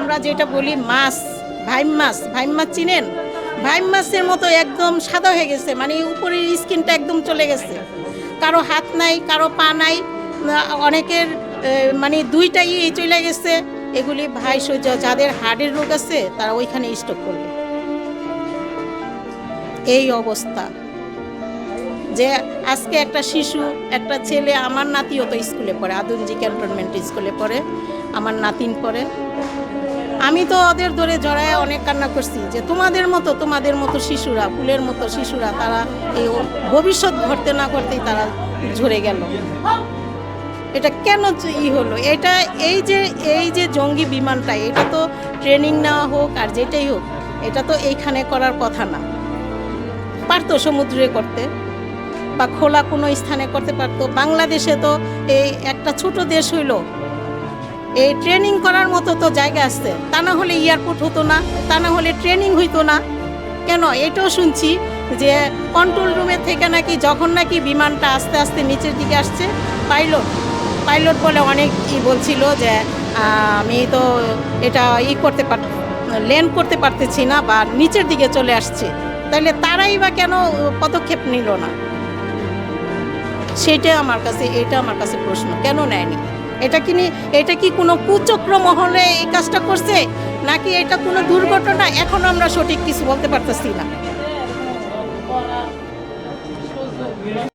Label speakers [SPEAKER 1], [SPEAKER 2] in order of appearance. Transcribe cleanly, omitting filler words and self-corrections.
[SPEAKER 1] আমরা যেটা বলি মাছ, ভাইম মাছ চিনেন? ভাইম মাছের মতো একদম সাদা হয়ে গেছে, মানে উপরের স্কিনটা একদম চলে গেছে। কারো হাত নাই, কারো পা নাই, অনেকের মানে দুইটাই চলে গেছে। এগুলি ভাই সহ্য, যাদের হার্টের রোগ আছে তারা ওইখানে স্ট্রোক করবে। এই অবস্থা যে আজকে একটা শিশু, একটা ছেলে, আমার নাতিও তো স্কুলে পড়ে, আদুঞ্জি ক্যান্টনমেন্ট স্কুলে পড়ে, আমার নাতিন পড়ে। আমি তো ওদের ধরে জড়ায় অনেক কান্না করছি যে তোমাদের মতো শিশুরা, ফুলের মতো শিশুরা, তারা এই ভবিষ্যৎ ঘটতে না করতেই তারা ঝরে গেল। এটা কেন হলো? এটা এই যে জঙ্গি বিমানটা, এটা তো ট্রেনিং নেওয়া হোক আর যেটাই হোক, এটা তো এইখানে করার কথা না। পারতো সমুদ্রে করতে বা খোলা কোনো স্থানে করতে পারতো। বাংলাদেশে তো এই একটা ছোট দেশ হইল, এই ট্রেনিং করার মতো তো জায়গা আছে। তা না হলে এয়ারপোর্ট হতো না, তা না হলে ট্রেনিং হইতো না। কেন? এটাও শুনছি যে কন্ট্রোল রুমের থেকে নাকি যখন নাকি বিমানটা আস্তে আস্তে নিচের দিকে আসছে, পাইলট বলে অনেক বলছিল যে আমি তো এটা ল্যান্ড করতে পারতেছি না বা নিচের দিকে চলে আসছে। তাহলে তারাই বা কেন পদক্ষেপ নিল না? এটা আমার কাছে প্রশ্ন, কেন নেয়নি? এটা কি কোনো কুচক্র মহলে এই কাজটা করছে, নাকি এটা কোনো দুর্ঘটনা? এখন আমরা সঠিক কিছু বলতে পারতেছি না।